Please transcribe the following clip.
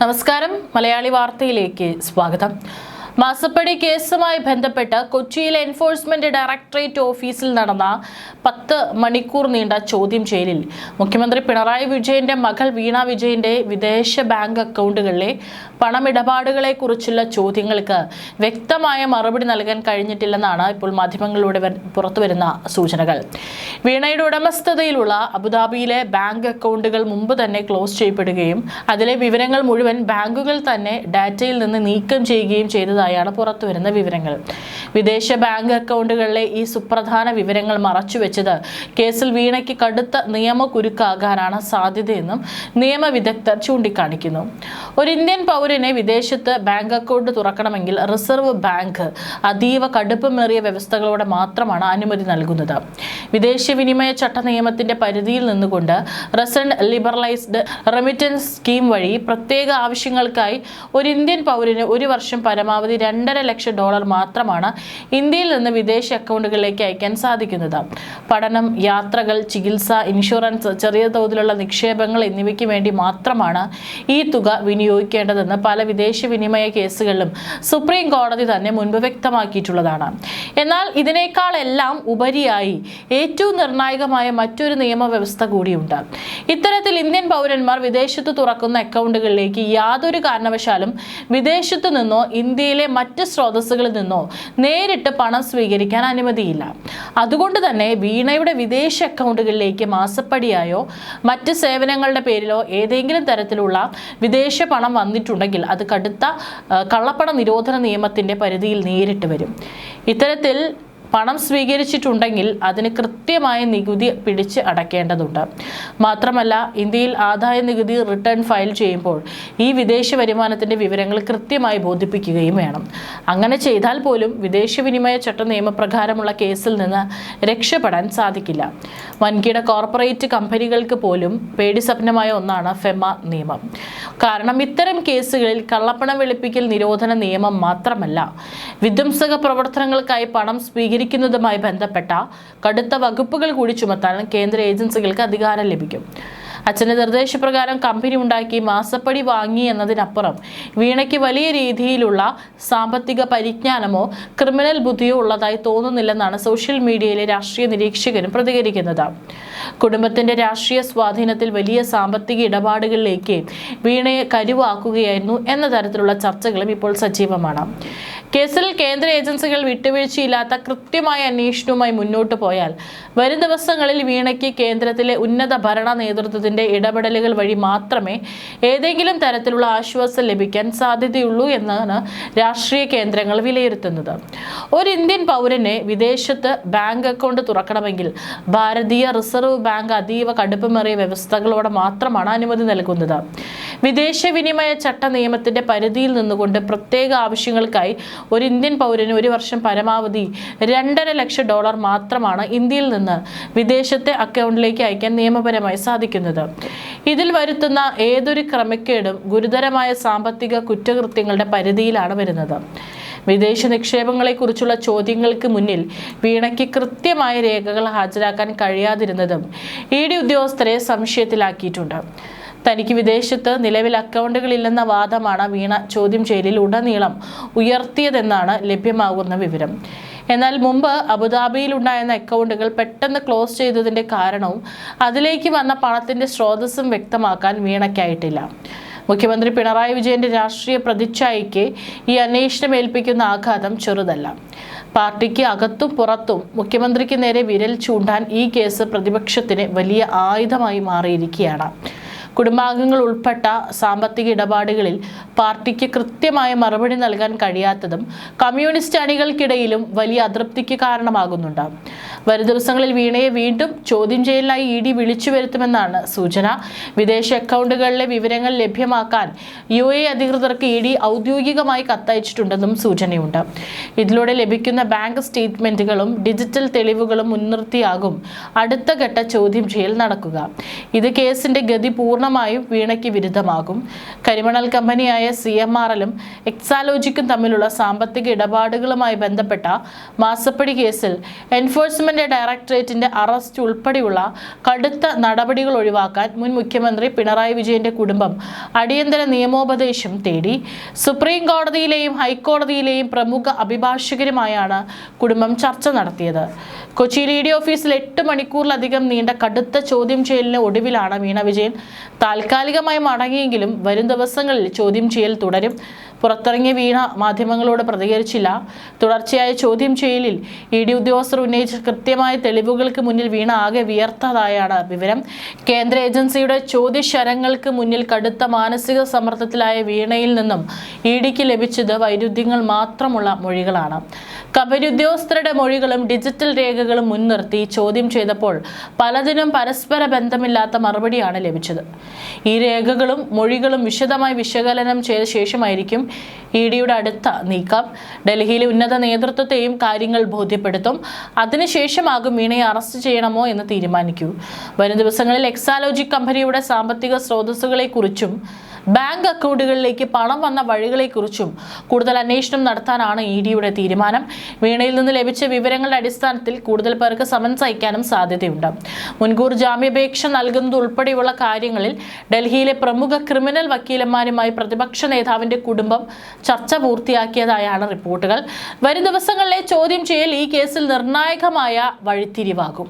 നമസ്കാരം മലയാളി വാർത്തയിലേക്ക് സ്വാഗതം. മാസപ്പടി കേസുമായി ബന്ധപ്പെട്ട് കൊച്ചിയിലെ എൻഫോഴ്സ്മെന്റ് ഡയറക്ടറേറ്റ് ഓഫീസിൽ നടന്ന 10 മണിക്കൂർ നീണ്ട ചോദ്യം ചെയ്യലിൽ മുഖ്യമന്ത്രി പിണറായി വിജയന്റെ മകൾ വീണ വിജയന്റെ വിദേശ ബാങ്ക് അക്കൗണ്ടുകളിലെ പണമിടപാടുകളെ കുറിച്ചുള്ള ചോദ്യങ്ങൾക്ക് വ്യക്തമായ മറുപടി നൽകാൻ കഴിഞ്ഞിട്ടില്ലെന്നാണ് ഇപ്പോൾ മാധ്യമങ്ങളിലൂടെ പുറത്തുവരുന്ന സൂചനകൾ. വീണയുടെ ഉടമസ്ഥതയിലുള്ള അബുദാബിയിലെ ബാങ്ക് അക്കൗണ്ടുകൾ മുമ്പ് തന്നെ ക്ലോസ് ചെയ്യപ്പെടുകയും അതിലെ വിവരങ്ങൾ മുഴുവൻ ബാങ്കുകൾ തന്നെ ഡാറ്റയിൽ നിന്ന് നീക്കം ചെയ്യുകയും ചെയ്തതായാണ് പുറത്തുവരുന്ന വിവരങ്ങൾ. വിദേശ ബാങ്ക് അക്കൗണ്ടുകളിലെ ഈ സുപ്രധാന വിവരങ്ങൾ മറച്ചുവെച്ചത് കേസിൽ വീണയ്ക്ക് കടുത്ത നിയമക്കുരുക്കാകാനാണ് സാധ്യതയെന്നും നിയമവിദഗ്ധർ ചൂണ്ടിക്കാണിക്കുന്നു. ഒരു ഇന്ത്യൻ പൗരനെ വിദേശത്ത് ബാങ്ക് അക്കൗണ്ട് തുറക്കണമെങ്കിൽ റിസർവ് ബാങ്ക് അതീവ കടുപ്പമേറിയ വ്യവസ്ഥകളോടെ മാത്രമാണ് അനുമതി നൽകുന്നത്. വിദേശ വിനിമയ ചട്ട നിയമത്തിന്റെ പരിധിയിൽ നിന്നുകൊണ്ട് റെസിഡന്റ് ലിബറലൈസ്ഡ് റെമിറ്റൻസ് സ്കീം വഴി പ്രത്യേക ആവശ്യങ്ങൾക്കായി ഒരു ഇന്ത്യൻ പൗരന് ഒരു വർഷം പരമാവധി $2.5 ലക്ഷം മാത്രമാണ് ഇന്ത്യയിൽ നിന്ന് വിദേശ അക്കൗണ്ടുകളിലേക്ക് അയക്കാൻ സാധിക്കുന്നത്. പഠനം, യാത്രകൾ, ചികിത്സ, ഇൻഷുറൻസ്, ചെറിയ തോതിലുള്ള നിക്ഷേപങ്ങൾ എന്നിവയ്ക്ക് വേണ്ടി മാത്രമാണ് ഈ തുക വിനിയോഗിക്കേണ്ടതെന്ന് പല വിദേശ വിനിമയ കേസുകളിലും സുപ്രീം കോടതി തന്നെ മുൻപ് വ്യക്തമാക്കിയിട്ടുള്ളതാണ്. എന്നാൽ ഇതിനേക്കാളെല്ലാം ഉപരിയായി ഏറ്റവും നിർണായകമായ മറ്റൊരു നിയമവ്യവസ്ഥ കൂടിയുണ്ട്. ഇത്തരത്തിൽ ഇന്ത്യൻ പൗരന്മാർ വിദേശത്ത് തുറക്കുന്ന അക്കൗണ്ടുകളിലേക്ക് യാതൊരു കാരണവശാലും വിദേശത്തു നിന്നോ ഇന്ത്യയിലെ മറ്റ് സ്രോതസ്സുകളിൽ നിന്നോ നേരിട്ട് പണം സ്വീകരിക്കാൻ അനുമതിയില്ല. അതുകൊണ്ട് തന്നെ വീണയുടെ വിദേശ അക്കൗണ്ടുകളിലേക്ക് മാസപ്പടിയായോ മറ്റ് സേവനങ്ങളുടെ പേരിലോ ഏതെങ്കിലും തരത്തിലുള്ള വിദേശ പണം വന്നിട്ടുണ്ടെങ്കിൽ അത് കടുത്ത കള്ളപ്പണ നിരോധന നിയമത്തിന്റെ പരിധിയിൽ നേരിട്ട് വരും. ഇത്തരത്തിൽ പണം സ്വീകരിച്ചിട്ടുണ്ടെങ്കിൽ അതിന് കൃത്യമായ നികുതി പിടിച്ച് അടയ്ക്കേണ്ടതുണ്ട്. മാത്രമല്ല, ഇന്ത്യയിൽ ആദായ നികുതി റിട്ടേൺ ഫയൽ ചെയ്യുമ്പോൾ ഈ വിദേശ വരുമാനത്തിന്റെ വിവരങ്ങൾ കൃത്യമായി ബോധിപ്പിക്കുകയും വേണം. അങ്ങനെ ചെയ്താൽ പോലും വിദേശ വിനിമയ ചട്ട നിയമപ്രകാരമുള്ള കേസിൽ നിന്ന് രക്ഷപ്പെടാൻ സാധിക്കില്ല. വൻകിട കോർപ്പറേറ്റ് കമ്പനികൾക്ക് പോലും പേടി സ്വപ്നമായ ഒന്നാണ് ഫെമ നിയമം. കാരണം ഇത്തരം കേസുകളിൽ കള്ളപ്പണം വെളുപ്പിക്കൽ നിരോധന നിയമം മാത്രമല്ല, വിധ്വംസക പ്രവർത്തനങ്ങൾക്കായി പണം സ്വീകരിക്കുന്നതുമായി ബന്ധപ്പെട്ട കടുത്ത വകുപ്പുകൾ കൂടി ചുമത്താൻ കേന്ദ്ര ഏജൻസികൾക്ക് അധികാരം ലഭിക്കും. അച്ഛൻ്റെ നിർദ്ദേശപ്രകാരം കമ്പനി ഉണ്ടാക്കി മാസപ്പടി വാങ്ങി എന്നതിനപ്പുറം വീണയ്ക്ക് വലിയ രീതിയിലുള്ള സാമ്പത്തിക പരിജ്ഞാനമോ ക്രിമിനൽ ബുദ്ധിയോ ഉള്ളതായി തോന്നുന്നില്ലെന്നാണ് സോഷ്യൽ മീഡിയയിലെ രാഷ്ട്രീയ നിരീക്ഷകരും പ്രതികരിക്കുന്നത്. കുടുംബത്തിന്റെ രാഷ്ട്രീയ സ്വാധീനത്തിൽ വലിയ സാമ്പത്തിക ഇടപാടുകളിലേക്ക് വീണയെ കരുവാക്കുകയായിരുന്നു എന്ന തരത്തിലുള്ള ചർച്ചകളും ഇപ്പോൾ സജീവമാണ്. കേസിൽ കേന്ദ്ര ഏജൻസികൾ വിട്ടുവീഴ്ചയില്ലാത്ത കൃത്യമായ അന്വേഷണവുമായി മുന്നോട്ട് പോയാൽ വരും ദിവസങ്ങളിൽ വീണയ്ക്ക് കേന്ദ്രത്തിലെ ഉന്നത ഭരണ നേതൃത്വത്തിന്റെ ഇടപെടലുകൾ വഴി മാത്രമേ ഏതെങ്കിലും തരത്തിലുള്ള ആശ്വാസം ലഭിക്കാൻ സാധ്യതയുള്ളൂ എന്നാണ് രാഷ്ട്രീയ കേന്ദ്രങ്ങൾ വിലയിരുത്തുന്നത്. ഒരു ഇന്ത്യൻ പൗരന് വിദേശത്ത് ബാങ്ക് അക്കൗണ്ട് തുറക്കണമെങ്കിൽ ഭാരതീയ റിസർവ് ബാങ്ക് അതീവ കടുപ്പമേറിയ വ്യവസ്ഥകളോടെ മാത്രമാണ് അനുമതി നൽകുന്നത്. വിദേശ വിനിമയ ചട്ട നിയമത്തിന്റെ പരിധിയിൽ നിന്നുകൊണ്ട് പ്രത്യേക ആവശ്യങ്ങൾക്കായി ഒരു ഇന്ത്യൻ പൗരന് ഒരു വർഷം പരമാവധി $2.5 ലക്ഷം മാത്രമാണ് ഇന്ത്യയിൽ നിന്ന് വിദേശത്തെ അക്കൗണ്ടിലേക്ക് അയക്കാൻ നിയമപരമായി സാധിക്കുന്നത്. ഇതിൽ വരുത്തുന്ന ഏതൊരു ക്രമക്കേടും ഗുരുതരമായ സാമ്പത്തിക കുറ്റകൃത്യങ്ങളുടെ പരിധിയിലാണ് വരുന്നത്. വിദേശ നിക്ഷേപങ്ങളെക്കുറിച്ചുള്ള ചോദ്യങ്ങൾക്ക് മുന്നിൽ വീണയ്ക്ക് കൃത്യമായ രേഖകൾ ഹാജരാക്കാൻ കഴിയാതിരുന്നതും ED ഉദ്യോഗസ്ഥരെ സംശയത്തിലാക്കിയിട്ടുണ്ട്. തനിക്ക് വിദേശത്ത് നിലവിൽ അക്കൗണ്ടുകളില്ലെന്ന വാദമാണ് വീണ ചോദ്യം ചെയ്യലിൽ ഉടനീളം ഉയർത്തിയതെന്നാണ് ലഭ്യമാകുന്ന വിവരം. എന്നാൽ മുമ്പ് അബുദാബിയിൽ ഉണ്ടായിരുന്ന അക്കൗണ്ടുകൾ പെട്ടെന്ന് ക്ലോസ് ചെയ്തതിന്റെ കാരണവും അതിലേക്ക് വന്ന പണത്തിന്റെ സ്രോതസ്സും വ്യക്തമാക്കാൻ വീണയ്ക്കായിട്ടില്ല. മുഖ്യമന്ത്രി പിണറായി വിജയന്റെ രാഷ്ട്രീയ പ്രതിച്ഛായയ്ക്ക് ഈ അന്വേഷണം ഏൽപ്പിക്കുന്ന ആഘാതം ചെറുതല്ല. പാർട്ടിക്ക് അകത്തും പുറത്തും മുഖ്യമന്ത്രിക്ക് നേരെ വിരൽ ചൂണ്ടാൻ ഈ കേസ് പ്രതിപക്ഷത്തിന് വലിയ ആയുധമായി മാറിയിരിക്കുകയാണ്. കുടുംബാംഗങ്ങൾ ഉൾപ്പെട്ട സാമ്പത്തിക ഇടപാടുകളിൽ പാർട്ടിക്ക് കൃത്യമായ മറുപടി നൽകാൻ കഴിയാത്തതും കമ്മ്യൂണിസ്റ്റ് അണികൾക്കിടയിലും വലിയ അതൃപ്തിക്ക് കാരണമാകുന്നുണ്ട്. വരും ദിവസങ്ങളിൽ വീണയെ വീണ്ടും ചോദ്യം ചെയ്യലിനായി ED വിളിച്ചു വരുത്തുമെന്നാണ് സൂചന. വിദേശ അക്കൗണ്ടുകളിലെ വിവരങ്ങൾ ലഭ്യമാക്കാൻ UAE അധികൃതർക്ക് ED ഔദ്യോഗികമായി കത്തയച്ചിട്ടുണ്ടെന്നും സൂചനയുണ്ട്. ഇതിലൂടെ ലഭിക്കുന്ന ബാങ്ക് സ്റ്റേറ്റ്മെന്റുകളും ഡിജിറ്റൽ തെളിവുകളും മുൻനിർത്തിയാകും അടുത്ത ഘട്ട ചോദ്യം ചെയ്യൽ നടക്കുക. ഇത് കേസിന്റെ ഗതി പൂർണ്ണ പൂർണ്ണമായും വീണയ്ക്ക് വിരുദ്ധമാകും. കരിമണൽ കമ്പനിയായ CMRL-ഉം എക്സാലോജിക്കും തമ്മിലുള്ള സാമ്പത്തിക ഇടപാടുകളുമായി ബന്ധപ്പെട്ട മാസപ്പടി കേസിൽ എൻഫോഴ്സ്മെന്റ് ഡയറക്ടറേറ്റിന്റെ അറസ്റ്റ് ഉൾപ്പെടെയുള്ള കടുത്ത നടപടികൾ ഒഴിവാക്കാൻ മുൻ മുഖ്യമന്ത്രി പിണറായി വിജയന്റെ കുടുംബം അടിയന്തര നിയമോപദേശം തേടി. സുപ്രീം കോടതിയിലെയും ഹൈക്കോടതിയിലെയും പ്രമുഖ അഭിഭാഷകരുമായാണ് കുടുംബം ചർച്ച നടത്തിയത്. കൊച്ചിയിൽ ED ഓഫീസിൽ 8 മണിക്കൂറിലധികം നീണ്ട കടുത്ത ചോദ്യം ചെയ്യലിന് ഒടുവിലാണ് വീണ വിജയൻ താൽക്കാലികമായി മടങ്ങിയെങ്കിലും വരും ദിവസങ്ങളിൽ ചോദ്യം ചെയ്യൽ തുടരും. പുറത്തിറങ്ങിയ വീണ മാധ്യമങ്ങളോട് പ്രതികരിച്ചില്ല. തുടർച്ചയായ ചോദ്യം ചെയ്യലിൽ ED ഉദ്യോഗസ്ഥർ ഉന്നയിച്ച കൃത്യമായ തെളിവുകൾക്ക് മുന്നിൽ വീണ ആകെ വിയർത്തതായാണ് വിവരം. കേന്ദ്ര ഏജൻസിയുടെ ചോദ്യശരങ്ങൾക്ക് മുന്നിൽ കടുത്ത മാനസിക സമ്മർദ്ദത്തിലായ വീണയിൽ നിന്നും EDക്ക് ലഭിച്ചത് വൈരുദ്ധ്യങ്ങൾ മാത്രമുള്ള മൊഴികളാണ്. കമ്പനി ഉദ്യോഗസ്ഥരുടെ മൊഴികളും ഡിജിറ്റൽ രേഖകളും മുൻനിർത്തി ചോദ്യം ചെയ്തപ്പോൾ പലതിനും പരസ്പര ബന്ധമില്ലാത്ത മറുപടിയാണ് ലഭിച്ചത്. ഈ രേഖകളും മൊഴികളും വിശദമായി വിശകലനം ചെയ്ത ശേഷമായിരിക്കും EDയുടെ അടുത്ത നീക്കം. ഡൽഹിയിലെ ഉന്നത നേതൃത്വത്തെയും കാര്യങ്ങൾ ബോധ്യപ്പെടുത്തും. അതിനുശേഷമാകും വീണയെ അറസ്റ്റ് ചെയ്യണമോ എന്ന് തീരുമാനിക്കൂ. വരും ദിവസങ്ങളിൽ എക്സാലോജിക് കമ്പനിയുടെ സാമ്പത്തിക സ്രോതസ്സുകളെക്കുറിച്ചും ബാങ്ക് അക്കൗണ്ടുകളിലേക്ക് പണം വന്ന വഴികളെക്കുറിച്ചും കൂടുതൽ അന്വേഷണം നടത്താനാണ് EDയുടെ തീരുമാനം. വീണയിൽ നിന്ന് ലഭിച്ച വിവരങ്ങളുടെ അടിസ്ഥാനത്തിൽ കൂടുതൽ പേർക്ക് സമൻസ് അയക്കാനും സാധ്യതയുണ്ട്. മുൻകൂർ ജാമ്യാപേക്ഷ നൽകുന്നത് ഉൾപ്പെടെയുള്ള കാര്യങ്ങളിൽ ഡൽഹിയിലെ പ്രമുഖ ക്രിമിനൽ വക്കീലന്മാരുമായി പ്രതിപക്ഷ നേതാവിന്റെ കുടുംബം ചർച്ച പൂർത്തിയാക്കിയതായാണ് റിപ്പോർട്ടുകൾ. വരും ദിവസങ്ങളിലെ ചോദ്യം ചെയ്യൽ ഈ കേസിൽ നിർണായകമായ വഴിത്തിരിവാകും.